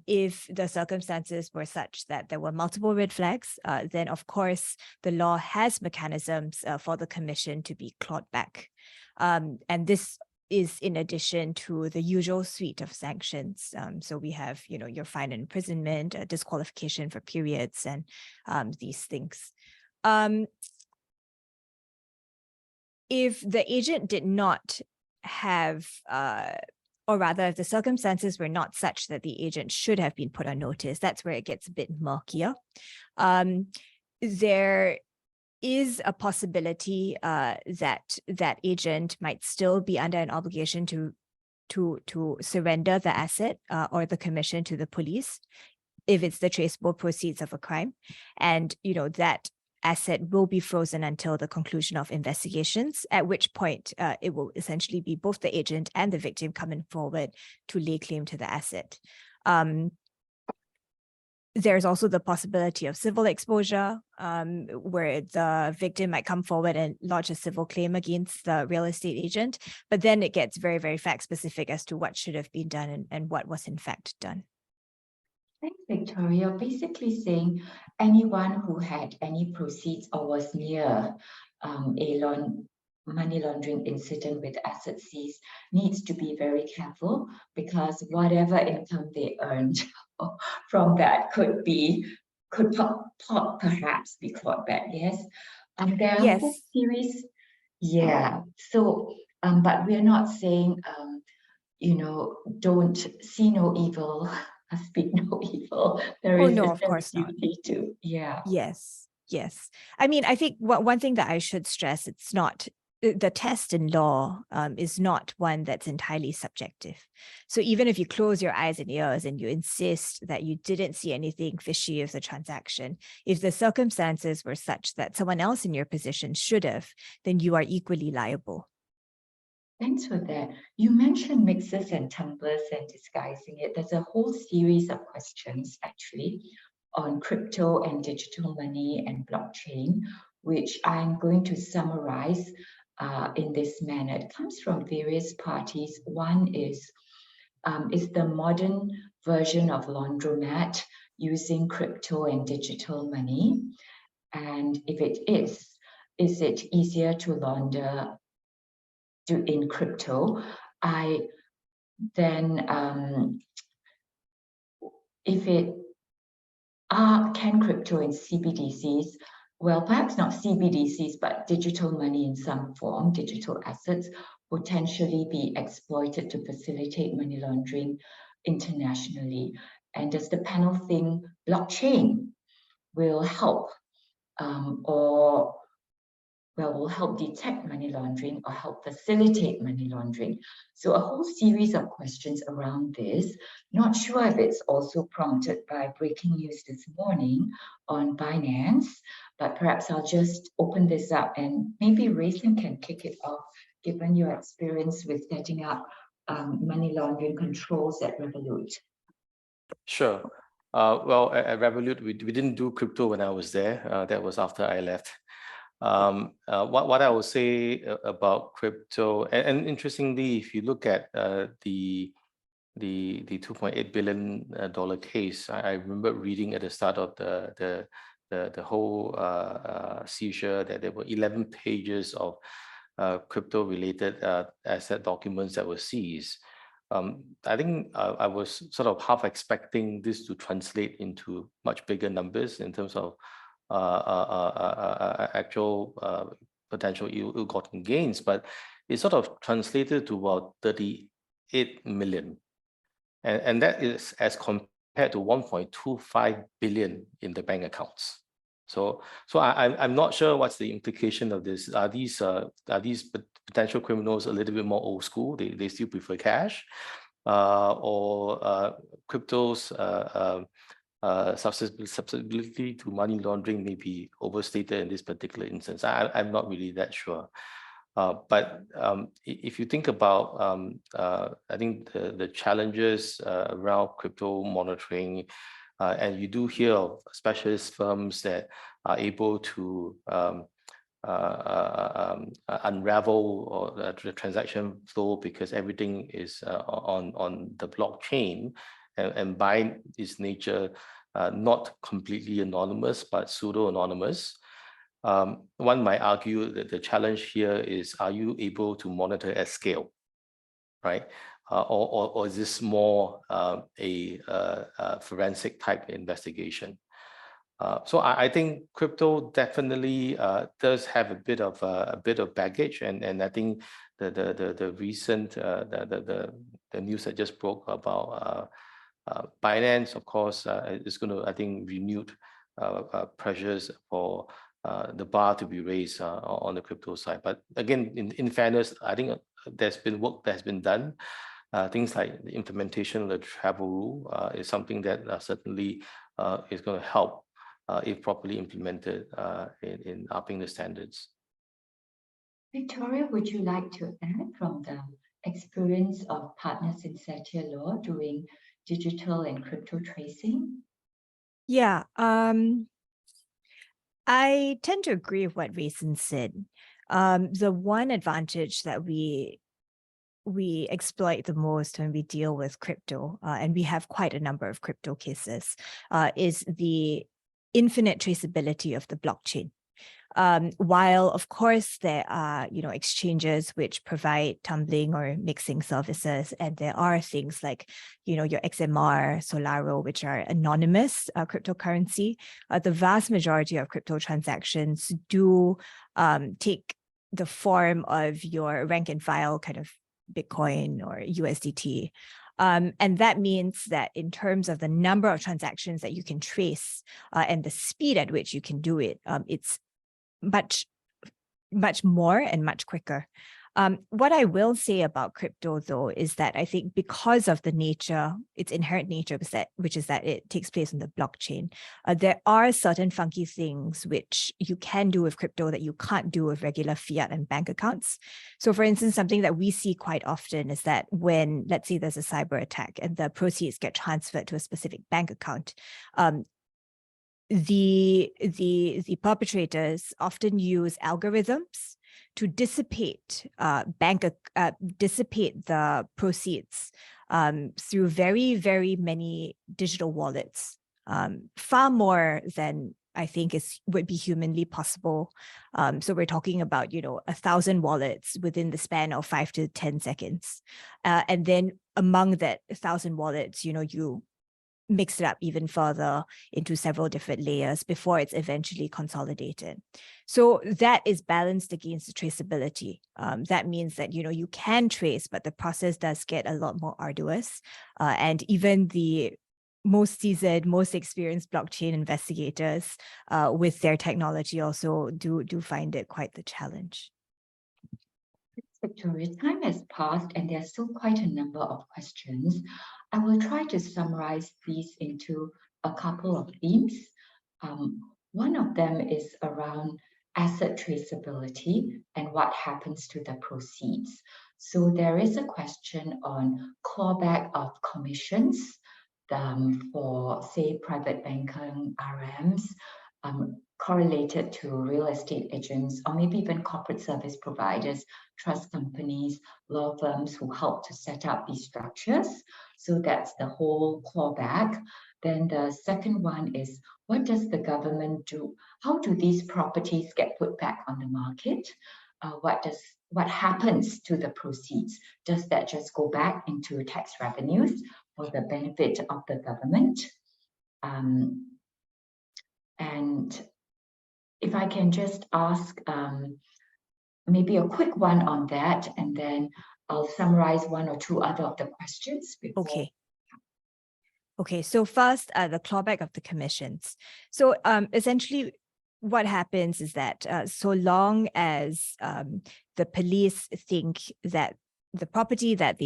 If the circumstances were such that there were multiple red flags, then of course the law has mechanisms for the commission to be clawed back. And this is in addition to the usual suite of sanctions. So we have, your fine and imprisonment, disqualification for periods, and these things. If the agent did not have, or rather, if the circumstances were not such that the agent should have been put on notice, that's where it gets a bit murkier. There is a possibility that agent might still be under an obligation to surrender the asset or the commission to the police if it's the traceable proceeds of a crime, and that asset will be frozen until the conclusion of investigations, at which point it will essentially be both the agent and the victim coming forward to lay claim to the asset. There's also the possibility of civil exposure, where the victim might come forward and lodge a civil claim against the real estate agent, but then it gets very, very fact specific as to what should have been done and what was in fact done. Thanks, Victoria. Basically saying anyone who had any proceeds or was near a money laundering incident with assets seized needs to be very careful, because whatever income they earned from that could perhaps be clawed back. Yes. There are a whole series. Yeah. So, but we're not saying, don't see no evil, speak no evil. There is no, of course not. duty to, yeah. Yes. I mean, I think one thing that I should stress, it's not, the test in law is not one that's entirely subjective. So even if you close your eyes and ears and you insist that you didn't see anything fishy of the transaction, if the circumstances were such that someone else in your position should have, then you are equally liable. Thanks for that. You mentioned mixers and tumblers and disguising it. There's a whole series of questions actually on crypto and digital money and blockchain, which I'm going to summarize in this manner. It comes from various parties. One is the modern version of laundromat using crypto and digital money? And if it is it easier to launder in crypto? Can crypto and CBDCs, well, perhaps not CBDCs, but digital money in some form, digital assets, potentially be exploited to facilitate money laundering internationally? And does the panel think blockchain will help or will help detect money laundering or help facilitate money laundering. So a whole series of questions around this. Not sure if it's also prompted by breaking news this morning on Binance, but perhaps I'll just open this up and maybe Rayson can kick it off, given your experience with setting up money laundering controls at Revolut. Sure. Well, at Revolut, we didn't do crypto when I was there. That was after I left. What I would say about crypto, and interestingly, if you look at the $2.8 billion case, I remember reading at the start of the whole seizure that there were 11 pages of crypto-related asset documents that were seized. I think I was sort of half expecting this to translate into much bigger numbers in terms of actual potential ill-gotten gains, but it sort of translated to about 38 million. And that is as compared to 1.25 billion in the bank accounts. So I'm not sure what's the implication of this. Are these potential criminals a little bit more old school? They still prefer cash, or cryptos susceptibility to money laundering may be overstated in this particular instance. I'm not really that sure. But if you think about, I think the challenges around crypto monitoring, and you do hear of specialist firms that are able to unravel the transaction flow because everything is on the blockchain, and by its nature, not completely anonymous, but pseudo-anonymous. One might argue that the challenge here is, are you able to monitor at scale, right? Or is this more a forensic type investigation? So I think crypto definitely does have a bit of baggage, and I think the recent the news that just broke about Binance, of course, is going to, I think, renewed pressures for the bar to be raised on the crypto side. But again, in fairness, I think there's been work that's been done. Things like the implementation of the travel rule is something that certainly is going to help if properly implemented in upping the standards. Victoria, would you like to add from the experience of partners in Satya Law doing digital and crypto tracing? Yeah, I tend to agree with what Rayson said. The one advantage that we exploit the most when we deal with crypto, and we have quite a number of crypto cases, is the infinite traceability of the blockchain. While of course there are, exchanges which provide tumbling or mixing services, and there are things like, your XMR, Solaro, which are anonymous cryptocurrency, the vast majority of crypto transactions do take the form of your rank and file kind of Bitcoin or USDT. And that means that in terms of the number of transactions that you can trace and the speed at which you can do it, it's much more and much quicker. What I will say about crypto, though, is that I think because of the nature, its inherent nature, which is that it takes place on the blockchain, there are certain funky things which you can do with crypto that you can't do with regular fiat and bank accounts. So, for instance, something that we see quite often is that when, let's say, there's a cyber attack and the proceeds get transferred to a specific bank account, the perpetrators often use algorithms to dissipate the proceeds through very, very many digital wallets, far more than I think would be humanly possible. So we're talking about 1,000 wallets within the span of 5 to 10 seconds, and then among that 1,000 wallets, you mix it up even further into several different layers before it's eventually consolidated. So that is balanced against the traceability. That means that, you can trace, but the process does get a lot more arduous. And even the most seasoned, most experienced blockchain investigators with their technology also do find it quite the challenge. Victoria, time has passed and there's still quite a number of questions. I will try to summarize these into a couple of themes. One of them is around asset traceability and what happens to the proceeds. So there is a question on clawback of commissions for, say, private banking RMs, correlated to real estate agents, or maybe even corporate service providers, trust companies, law firms who help to set up these structures. So that's the whole clawback. Then the second one is, what does the government do? How do these properties get put back on the market? What happens to the proceeds? Does that just go back into tax revenues for the benefit of the government? And if I can just ask maybe a quick one on that, and then I'll summarize one or two other of the questions before. Okay, so first, the clawback of the commissions. So essentially, what happens is that so long as the police think that the property that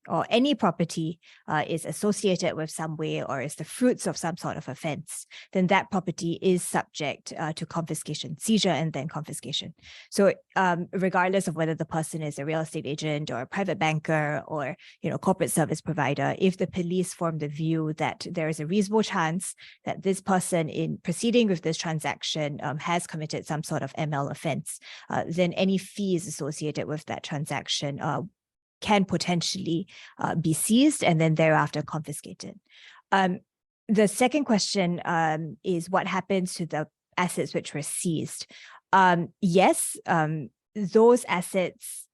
or any property is associated with some way or is the fruits of some sort of offense, then that property is subject to confiscation, seizure, and then confiscation. So regardless of whether the person is a real estate agent or a private banker or corporate service provider, if the police form the view that there is a reasonable chance that this person in proceeding with this transaction has committed some sort of ML offense, then any fees associated with that transaction can potentially be seized and then thereafter confiscated. The second question is what happens to the assets which were seized? Yes, those assets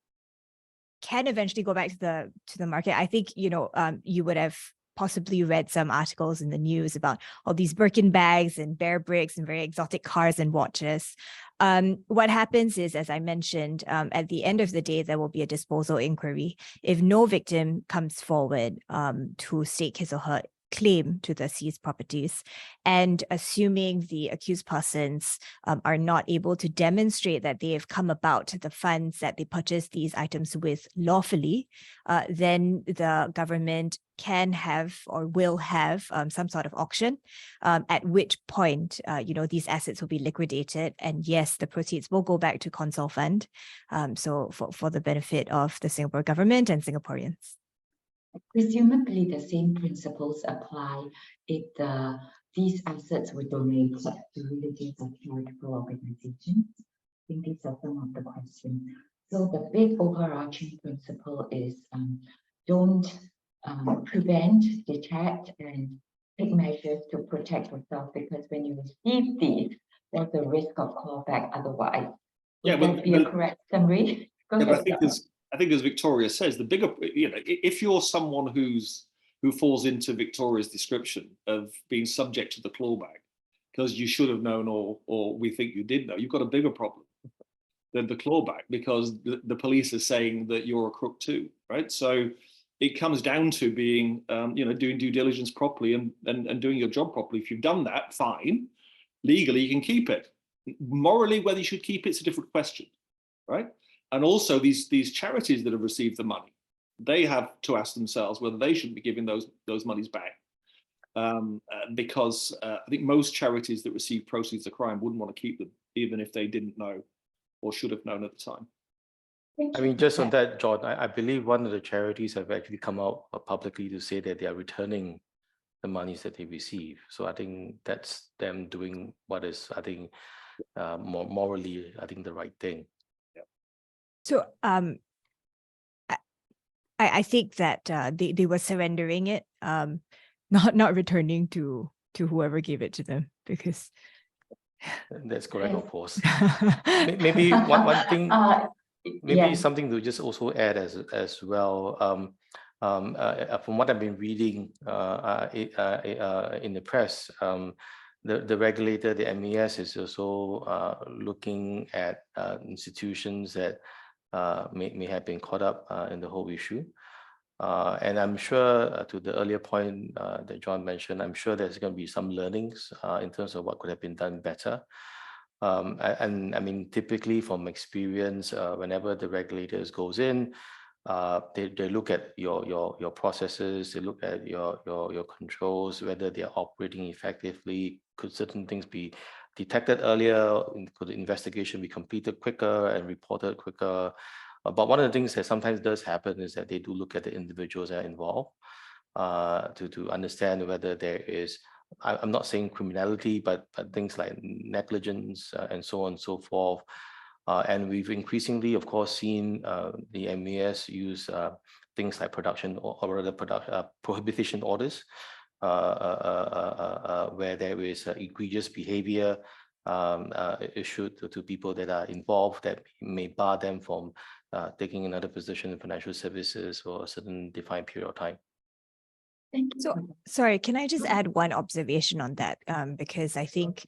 can eventually go back to the market. I think you would have possibly read some articles in the news about all these Birkin bags and bear bricks and very exotic cars and watches. What happens is, as I mentioned, at the end of the day, there will be a disposal inquiry. If no victim comes forward to stake his or her claim to the seized properties, and assuming the accused persons are not able to demonstrate that they have come about the funds that they purchased these items with lawfully, then the government can have or will have some sort of auction, at which point, these assets will be liquidated. And yes, the proceeds will go back to Consol Fund, so for the benefit of the Singapore government and Singaporeans. Presumably, the same principles apply if these assets were donated to religious or charitable organizations. I think these are some of the questions. So the big overarching principle is don't prevent, detect, and take measures to protect yourself, because when you receive these, there's a risk of clawback otherwise. Would that be a correct summary? Go ahead. I think as Victoria says, the bigger, if you're someone who falls into Victoria's description of being subject to the clawback because you should have known or we think you did know, you've got a bigger problem than the clawback, because the police are saying that you're a crook too, right? So it comes down to being, doing due diligence properly and doing your job properly. If you've done that, fine. Legally, you can keep it. Morally, whether you should keep it's a different question, right? And also these charities that have received the money, they have to ask themselves whether they should be giving those monies back. Because I think most charities that receive proceeds of crime wouldn't want to keep them, even if they didn't know or should have known at the time. I mean, just on that, John, I believe one of the charities have actually come out publicly to say that they are returning the monies that they receive. So I think that's them doing what is, I think, more morally, I think, the right thing. So I think that they were surrendering it, not returning to whoever gave it to them, because that's correct, of course. Maybe one thing, maybe something to just also add as well. From what I've been reading in the press, the regulator, the MAS, is also looking at institutions that may have been caught up in the whole issue. And I'm sure to the earlier point that John mentioned, I'm sure there's going to be some learnings in terms of what could have been done better. And I mean, typically from experience, whenever the regulators goes in, they look at your processes, they look at your controls, whether they are operating effectively. Could certain things be detected earlier? Could the investigation be completed quicker and reported quicker? But one of the things that sometimes does happen is that they do look at the individuals that are involved to understand whether there is, I'm not saying criminality, but things like negligence and so on and so forth. And we've increasingly, of course, seen the MAS use things like production or rather prohibition orders, where there is egregious behavior issued to people that are involved that may bar them from taking another position in financial services for a certain defined period of time. Thank you. So, sorry, can I just add one observation on that? Because I think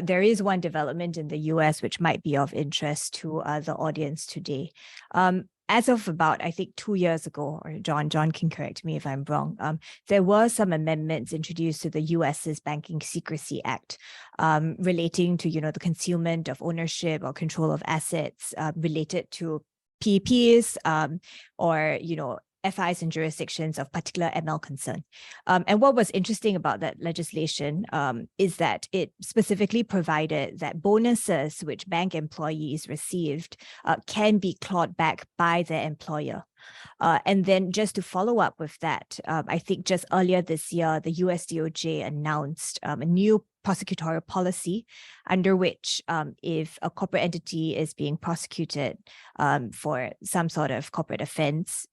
there is one development in the US which might be of interest to the audience today. As of about, I think 2 years ago, or John can correct me if I'm wrong, there were some amendments introduced to the US's Banking Secrecy Act relating to, the concealment of ownership or control of assets related to PPs or, FIs in jurisdictions of particular ML concern. And what was interesting about that legislation is that it specifically provided that bonuses which bank employees received can be clawed back by their employer. And then just to follow up with that, I think just earlier this year, the US DOJ announced a new prosecutorial policy under which if a corporate entity is being prosecuted for some sort of corporate offense,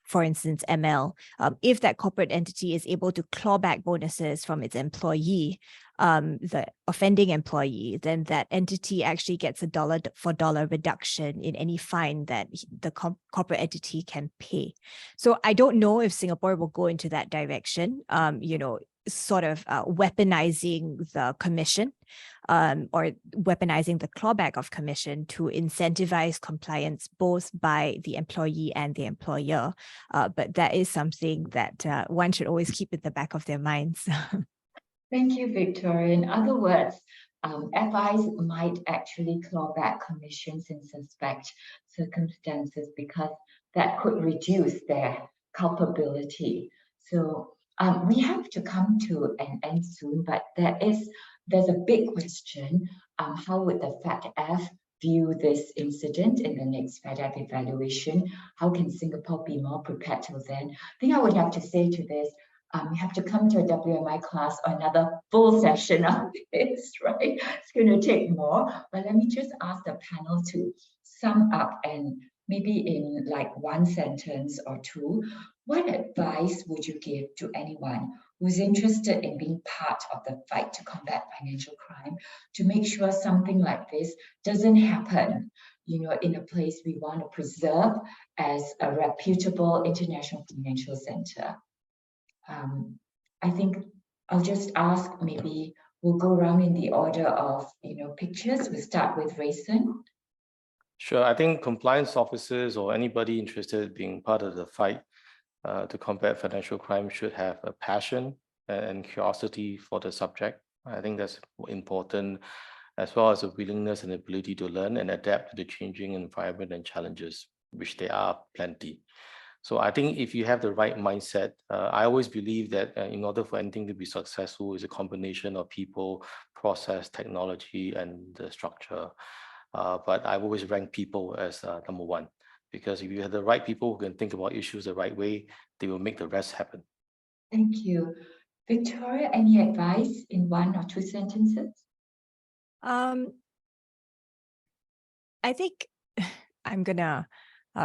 for instance, ML, if that corporate entity is able to claw back bonuses from its employee, the offending employee, then that entity actually gets a dollar-for-dollar reduction in any fine that the corporate entity can pay. So I don't know if Singapore will go into that direction, sort of weaponizing the commission or weaponizing the clawback of commission to incentivize compliance both by the employee and the employer. But that is something that one should always keep in the back of their minds. Thank you, Victoria. In other words, FIs might actually claw back commissions in suspect circumstances because that could reduce their culpability. So we have to come to an end soon, but there's a big question. How would the FATF view this incident in the next FATF evaluation? How can Singapore be more prepared till then? I think I would have to say to this, you have to come to a WMI class or another full session on this, right? It's going to take more, but let me just ask the panel to sum up and maybe in like one sentence or two, what advice would you give to anyone who's interested in being part of the fight to combat financial crime to make sure something like this doesn't happen, in a place we want to preserve as a reputable international financial center? I think I'll just ask, maybe we'll go around in the order of, pictures. We'll start with Rayson. Sure. I think compliance officers or anybody interested in being part of the fight to combat financial crime should have a passion and curiosity for the subject. I think that's important, as well as a willingness and ability to learn and adapt to the changing environment and challenges, which there are plenty. So I think if you have the right mindset, I always believe that in order for anything to be successful is a combination of people, process, technology, and the structure. But I've always ranked people as number one, because if you have the right people who can think about issues the right way, they will make the rest happen. Thank you. Victoria, any advice in 1 or 2 sentences? I think I'm gonna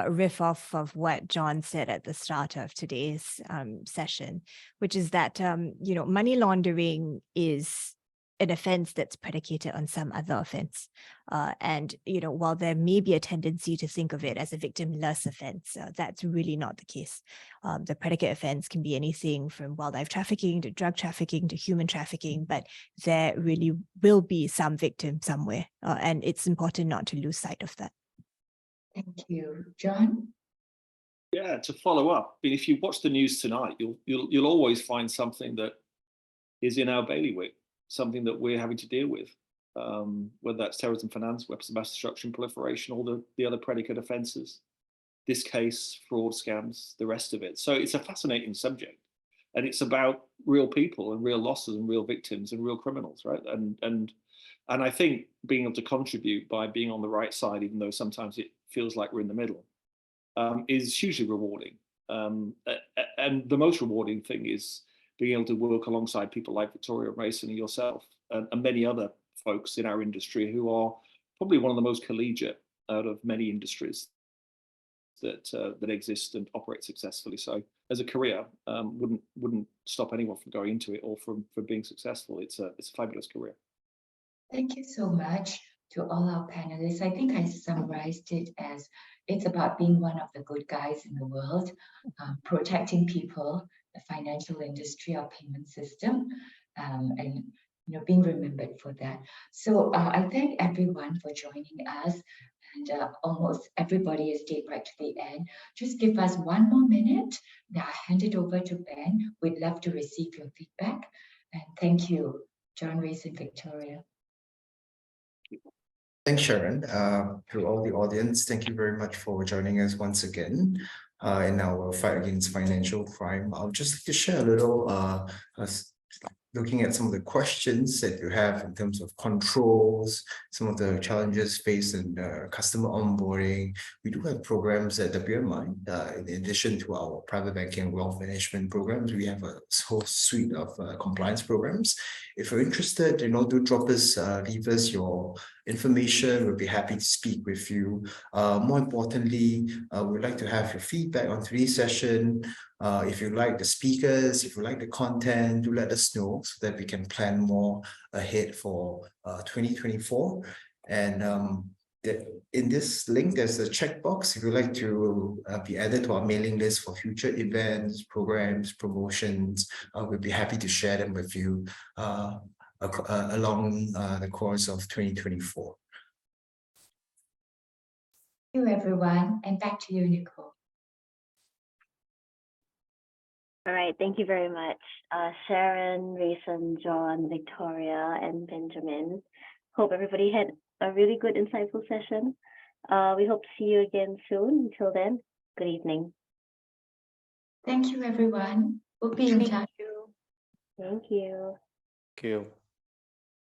riff off of what John said at the start of today's session, which is that money laundering is an offense that's predicated on some other offense. And while there may be a tendency to think of it as a victimless offense, that's really not the case. The predicate offense can be anything from wildlife trafficking to drug trafficking to human trafficking, but there really will be some victim somewhere. And it's important not to lose sight of that. Thank you. John? Yeah, to follow up. I mean, if you watch the news tonight, you'll always find something that is in our bailiwick, something that we're having to deal with, whether that's terrorism, finance, weapons of mass destruction, proliferation, all the other predicate offences, this case, fraud, scams, the rest of it. So it's a fascinating subject, and it's about real people and real losses and real victims and real criminals, right? And I think being able to contribute by being on the right side, even though sometimes it feels like we're in the middle, is hugely rewarding. And the most rewarding thing is being able to work alongside people like Victoria Mason and yourself and many other folks in our industry who are probably one of the most collegiate out of many industries that exist and operate successfully. So as a career, wouldn't stop anyone from going into it or from being successful. It's a fabulous career. Thank you so much to all our panelists. I think I summarized it as it's about being one of the good guys in the world, protecting people, the financial industry, our payment system, and being remembered for that. So I thank everyone for joining us, and almost everybody has stayed right to the end. Just give us 1 more minute. Now I'll hand it over to Ben. We'd love to receive your feedback. And thank you, John, Reese, and Victoria. Thanks, Sharon. To all the audience, thank you very much for joining us once again in our fight against financial crime. I'll just like to share a little looking at some of the questions that you have in terms of controls, some of the challenges faced in customer onboarding. We do have programs at WMI. In addition to our private banking and wealth management programs, we have a whole suite of compliance programs. If you're interested, do drop us, leave us your information. We'll be happy to speak with you. More importantly, we'd like to have your feedback on today's session. If you like the speakers, if you like the content, do let us know so that we can plan more ahead for 2024. And in this link, there's a checkbox. If you'd like to be added to our mailing list for future events, programs, promotions, we'll be happy to share them with you along the course of 2024. Thank you, everyone. And back to you, Nicole. All right, thank you very much, Sharon, Rayson, John, Victoria, and Benjamin. Hope everybody had a really good, insightful session. We hope to see you again soon. Until then, good evening. Thank you, everyone. We'll be in touch. Thank you. Thank you.